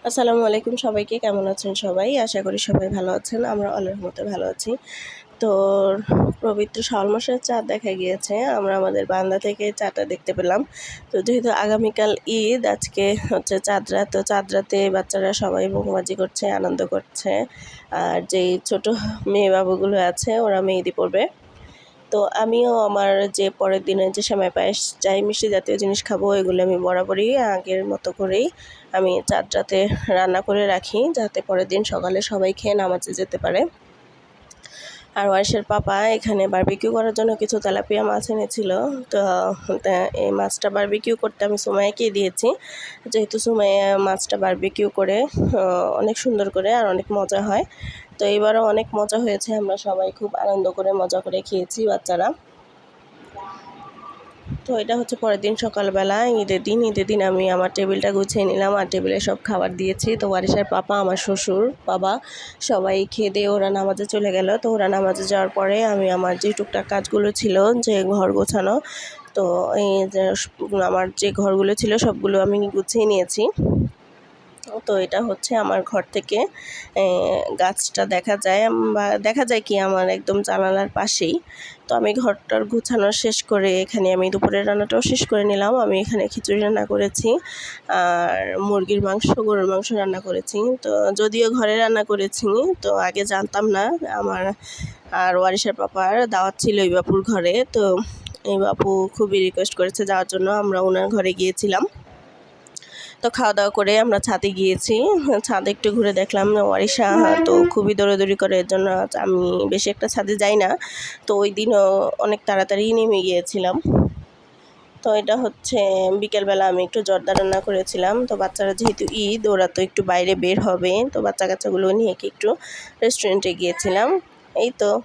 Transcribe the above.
আসসালামু আলাইকুম সবাইকে। কেমন আছেন সবাই? আশা করি সবাই ভালো আছেন। আমরা আল্লাহর রহমতে ভালো আছি। তো পবিত্র শাওয়াল মাসের চাঁদ দেখা গিয়েছে। আমরা আমাদের বারান্দা থেকে চাঁদটা দেখতে পেলাম। তো যেহেতু আগামীকাল ঈদ, আজকে হচ্ছে চাঁদ রাত। তো চাঁদ রাতে বাচ্চারা সবাই বোমাবাজি করছে, আনন্দ করছে। আর যেই ছোট মেয়ে বাবুগুলো আছে ওরা মেহেদি পড়বে। তো আমিও আমার যে পরের দিনে যে সেমাই পায়েস চাই, মিষ্টি জাতীয় জিনিস খাবো, এগুলো আমি বরাবরই আগের মতো করেই আমি চাঁদ রাতে রান্না করে রাখি, যাতে পরের দিন সকালে সবাই খেয়ে নামাজে যেতে পারে। আর ওয়ারিশের পাপা এখানে বারবিকিউ করার জন্য কিছু তেলাপিয়া মাছ এনেছিল। তো এই মাছটা বারবিকিউ করতে আমি সুমাইয়াকেই দিয়েছি, যেহেতু সুমাইয়া মাছটা বারবিকিউ করে অনেক সুন্দর করে আর অনেক মজা হয়। তো এবারও অনেক মজা হয়েছে, আমরা সবাই খুব আনন্দ করে মজা করে খেয়েছি বাচ্চারা। তো এটা হচ্ছে পরের দিন সকালবেলা, ঈদের দিন আমি আমার টেবিলটা গুছিয়ে নিলাম আর টেবিলে সব খাবার দিয়েছি। তো ওয়ারিশের পাপা, আমার শ্বশুর, বাবা সবাই খেয়ে দিয়ে ওরা নামাজে চলে গেল। তো ওরা নামাজে যাওয়ার পরে আমি আমার যে টুকটাক কাজগুলো ছিল, যে ঘর গোছানো, তো এই যে আমার যে ঘরগুলো ছিল সবগুলো আমি গুছিয়ে নিয়েছি। তো এটা হচ্ছে আমার ঘর থেকে গাছটা দেখা যায় কি আমার একদম জানালার পাশেই। তো আমি ঘরটার গুছানো শেষ করে এখানে আমি দুপুরের রান্নাটাও শেষ করে নিলাম। আমি এখানে খিচুড়ি রান্না করেছি আর মুরগির মাংস, গরুর মাংস রান্না করেছি। তো যদিও ঘরে রান্না করেছি, তো আগে জানতাম না। আমার আর ওয়ারিশের পাপার দাওয়াত ছিল এই বাপুর ঘরে। তো এই বাপু খুবই রিকোয়েস্ট করেছে যাওয়ার জন্য, আমরা ওনার ঘরে গিয়েছিলাম। তো খাওয়া দাওয়া করে আমরা ছাদে গিয়েছি। ছাদে একটু ঘুরে দেখলাম ওয়ারিশা তো খুবই দৌড়াদৌড়ি করে, এর জন্য আমি বেশি একটা ছাদে যাই না। তো ওই দিনও অনেক তাড়াতাড়ি নেমে গিয়েছিলাম। তো এটা হচ্ছে বিকেলবেলা আমি একটু জর্দা রান্না করেছিলাম। তো বাচ্চারা যেহেতু ঈদ, ওরা তো একটু বাইরে বের হবে, তো বাচ্চা কাচ্চাগুলো নিয়ে একটু রেস্টুরেন্টে গিয়েছিলাম। এই তো।